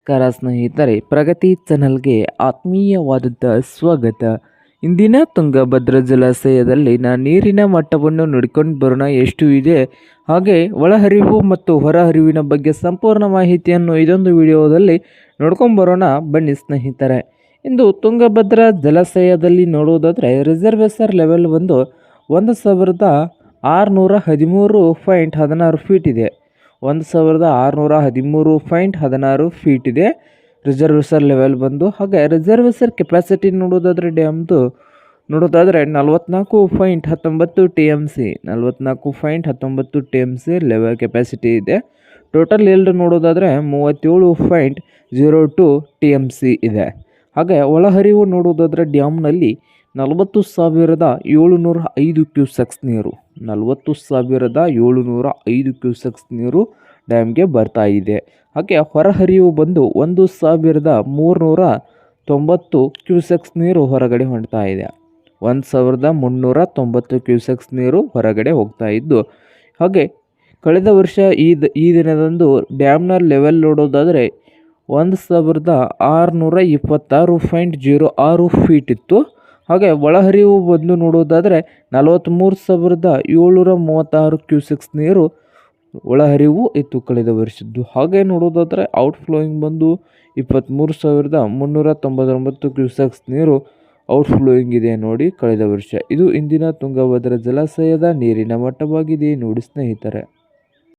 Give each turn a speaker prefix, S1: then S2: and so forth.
S1: ನಮಸ್ಕಾರ ಸ್ನೇಹಿತರೆ, ಪ್ರಗತಿ ಚಾನಲ್ಗೆ ಆತ್ಮೀಯವಾದಂಥ ಸ್ವಾಗತ. ಇಂದಿನ ತುಂಗಭದ್ರಾ ಜಲಾಶಯದಲ್ಲಿನ ನೀರಿನ ಮಟ್ಟವನ್ನು ನೋಡಿಕೊಂಡು ಬರೋಣ ಎಷ್ಟು ಇದೆ, ಹಾಗೆ ಒಳಹರಿವು ಮತ್ತು ಹೊರಹರಿವಿನ ಬಗ್ಗೆ ಸಂಪೂರ್ಣ ಮಾಹಿತಿಯನ್ನು ಇದೊಂದು ವಿಡಿಯೋದಲ್ಲಿ ನೋಡ್ಕೊಂಡು ಬರೋಣ ಬನ್ನಿ ಸ್ನೇಹಿತರೆ. ಇಂದು ತುಂಗಭದ್ರಾ ಜಲಾಶಯದಲ್ಲಿ ನೋಡುವುದಾದರೆ ರಿಸರ್ವೇಸರ್ ಲೆವೆಲ್ ಬಂದು 1613.16 ಫೀಟ್ ಇದೆ. 1613.16 ಫೀಟ್ ಇದೆ ರಿಸರ್ವೇಸರ್ ಲೆವೆಲ್ ಬಂದು. ಹಾಗೆ ರಿಸರ್ವೇಸರ್ ಕೆಪಾಸಿಟಿ ನೋಡೋದಾದರೆ ಡ್ಯಾಮ್ದು ನೋಡೋದಾದರೆ 44.19 TMC 44.19 TMC ಲೆವೆಲ್ ಕೆಪಾಸಿಟಿ ಇದೆ. ಟೋಟಲ್ ಎಲ್ಡ್ ನೋಡೋದಾದರೆ 37.02 TMC ಇದೆ. ಹಾಗೆ ಒಳಹರಿವು ನೋಡೋದಾದರೆ ಡ್ಯಾಮ್ನಲ್ಲಿ 40,705 ಕ್ಯೂಸೆಕ್ಸ್ ನೀರು 40,705 ಕ್ಯೂಸೆಕ್ಸ್ ನೀರು ಡ್ಯಾಮ್ಗೆ ಬರ್ತಾ ಇದೆ. ಹಾಗೆ ಹೊರಹರಿವು ಬಂದು 1,390 ಕ್ಯೂಸೆಕ್ಸ್ ನೀರು ಹೊರಗಡೆ ಹೊಂಟ್ತಾ ಇದೆ. 1,390 ಕ್ಯೂಸೆಕ್ಸ್ ನೀರು ಹೊರಗಡೆ ಹೋಗ್ತಾ ಇದ್ದು, ಹಾಗೆ ಕಳೆದ ವರ್ಷ ಈ ದಿನದಂದು ಡ್ಯಾಮ್ನ ಲೆವೆಲ್ ನೋಡೋದಾದರೆ 1,626.06 ಫೀಟ್ ಇತ್ತು. ಹಾಗೆ ಒಳಹರಿವು ಬಂದು ನೋಡೋದಾದರೆ 43,736 ಕ್ಯೂಸೆಕ್ಸ್ ನೀರು ಒಳಹರಿವು ಇತ್ತು ಕಳೆದ ವರ್ಷದ್ದು. ಹಾಗೆ ನೋಡೋದಾದರೆ ಔಟ್ಫ್ಲೋಯಿಂಗ್ ಬಂದು 23,399 ಕ್ಯೂಸೆಕ್ಸ್ ನೀರು ಔಟ್ಫ್ಲೋಯಿಂಗ್ ಇದೆ ನೋಡಿ ಕಳೆದ ವರ್ಷ. ಇದು ಇಂದಿನ ತುಂಗಭದ್ರಾ ಜಲಾಶಯದ ನೀರಿನ ಮಟ್ಟವಾಗಿದೆ ನೋಡಿ ಸ್ನೇಹಿತರೆ.